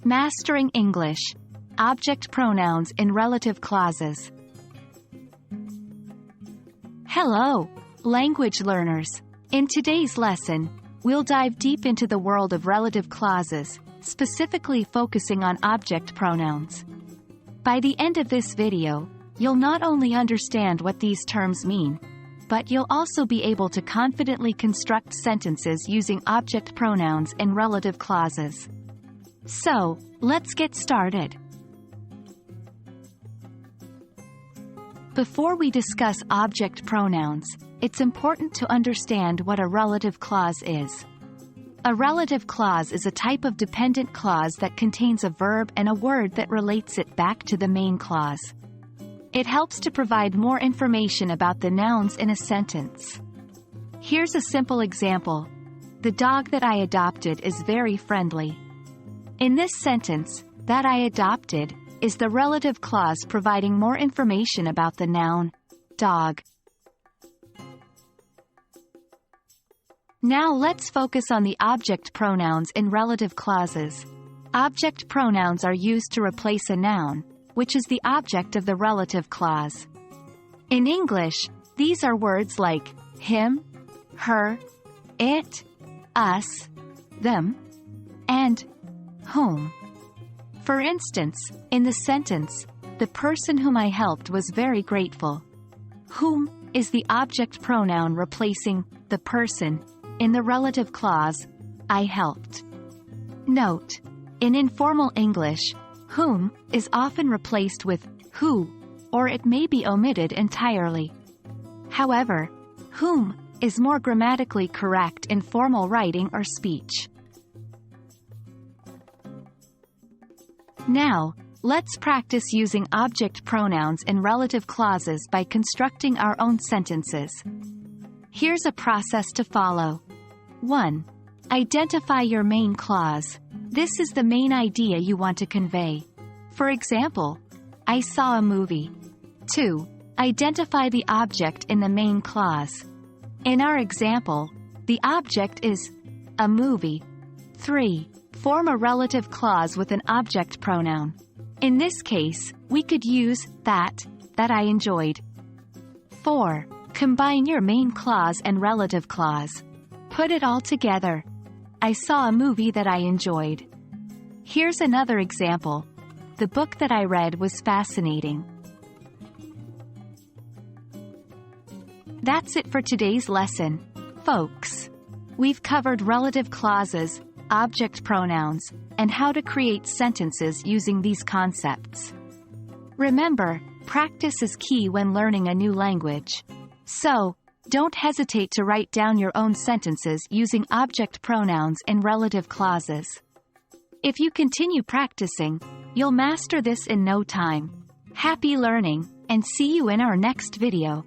Mastering English. Object pronouns in relative clauses. Hello, language learners. In today's lesson, we'll dive deep into the world of relative clauses, specifically focusing on object pronouns. By the end of this video, you'll not only understand what these terms mean, but you'll also be able to confidently construct sentences using object pronouns in relative clauses. So, let's get started. Before we discuss object pronouns, it's important to understand what a relative clause is. A relative clause is a type of dependent clause that contains a verb and a word that relates it back to the main clause. It helps to provide more information about the nouns in a sentence. Here's a simple example. The dog that I adopted is very friendly. In this sentence, that I adopted is the relative clause providing more information about the noun, dog. Now let's focus on the object pronouns in relative clauses. Object pronouns are used to replace a noun, which is the object of the relative clause. In English, these are words like him, her, it, us, them, and whom. For instance, in the sentence, the person whom I helped was very grateful. Whom is the object pronoun replacing the person in the relative clause, I helped. Note, in informal English, whom is often replaced with who, or it may be omitted entirely. However, whom is more grammatically correct in formal writing or speech. Now, let's practice using object pronouns in relative clauses by constructing our own sentences. Here's a process to follow. 1. Identify your main clause. This is the main idea you want to convey. For example, I saw a movie. 2. Identify the object in the main clause. In our example, the object is a movie. 3. Form a relative clause with an object pronoun. In this case, we could use that I enjoyed. 4. Combine your main clause and relative clause. Put it all together. I saw a movie that I enjoyed. Here's another example. The book that I read was fascinating. That's it for today's lesson, folks. We've covered relative clauses, object pronouns, and how to create sentences using these concepts. Remember, practice is key when learning a new language. So, don't hesitate to write down your own sentences using object pronouns in relative clauses. If you continue practicing, you'll master this in no time. Happy learning, and see you in our next video.